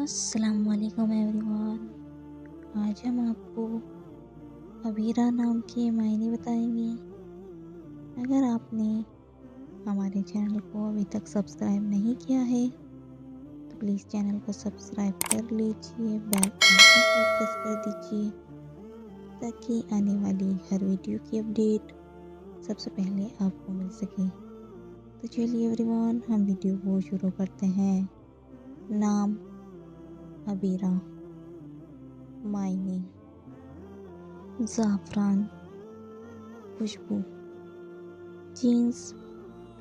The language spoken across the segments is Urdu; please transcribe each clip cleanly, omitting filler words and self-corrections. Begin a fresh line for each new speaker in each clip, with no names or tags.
السلام علیکم ایوری ون۔ آج ہم آپ کو ابیرہ نام کے معنی بتائیں گے۔ اگر آپ نے ہمارے چینل کو ابھی تک سبسکرائب نہیں کیا ہے تو پلیز چینل کو سبسکرائب کر لیجئے، بیل آئکن کو پریس کر دیجئے تاکہ آنے والی ہر ویڈیو کی اپڈیٹ سب سے پہلے آپ کو مل سکے۔ تو چلیے ایوری ون، ہم ویڈیو کو شروع کرتے ہیں۔ نام ابیرہ، معنی زعفران، خوشبو، جنس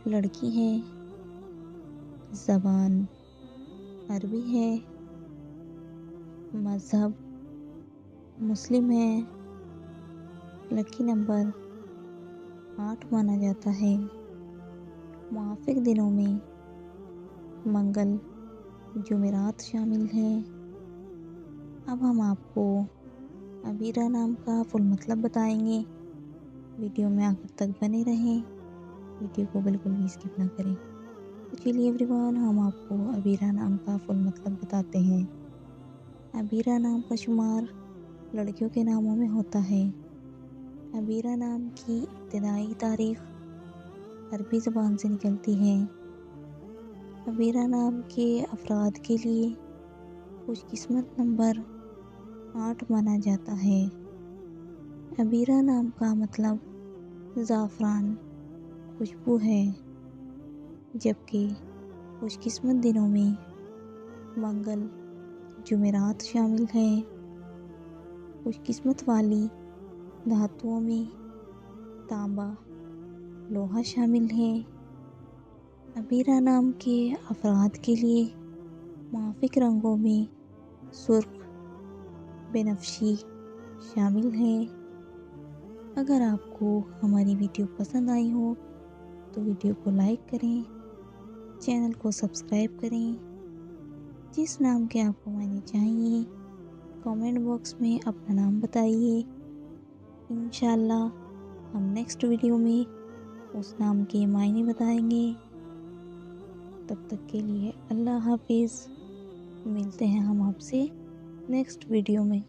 لڑکی ہے، زبان عربی ہے، مذہب مسلم ہے، لکی نمبر 8 مانا جاتا ہے، موافق دنوں میں منگل جمعرات شامل ہیں۔ اب ہم آپ کو ابیرہ نام کا فل مطلب بتائیں گے۔ ویڈیو میں آخر تک بنے رہیں، ویڈیو کو بالکل بھی اسکپ نہ کریں۔ تو چلیے ایوری ون، ہم آپ کو ابیرہ نام کا فل مطلب بتاتے ہیں۔ ابیرہ نام کا شمار لڑکیوں کے ناموں میں ہوتا ہے۔ ابیرہ نام کی ابتدائی تاریخ عربی زبان سے نکلتی ہے۔ ابیرہ نام کے افراد کے لیے خوش قسمت نمبر 8 مانا جاتا ہے۔ ابیرہ نام کا مطلب زعفران خوشبو ہے، جبکہ خوش قسمت دنوں میں منگل جمعرات شامل ہیں۔ خوش قسمت والی دھاتوں میں تانبا لوہا شامل ہے۔ ابیرہ نام کے افراد کے لیے موافق رنگوں میں سرخ، بنفشی شامل ہیں۔ اگر آپ کو ہماری ویڈیو پسند آئی ہو تو ویڈیو کو لائک کریں، چینل کو سبسکرائب کریں۔ جس نام کے آپ کو معنی چاہیے کامنٹ باکس میں اپنا نام بتائیے۔ انشاءاللہ ہم نیکسٹ ویڈیو میں اس نام کے معنی بتائیں گے۔ تب تک کے لیے اللہ حافظ۔ ملتے ہیں ہم آپ سے نیکسٹ ویڈیو میں۔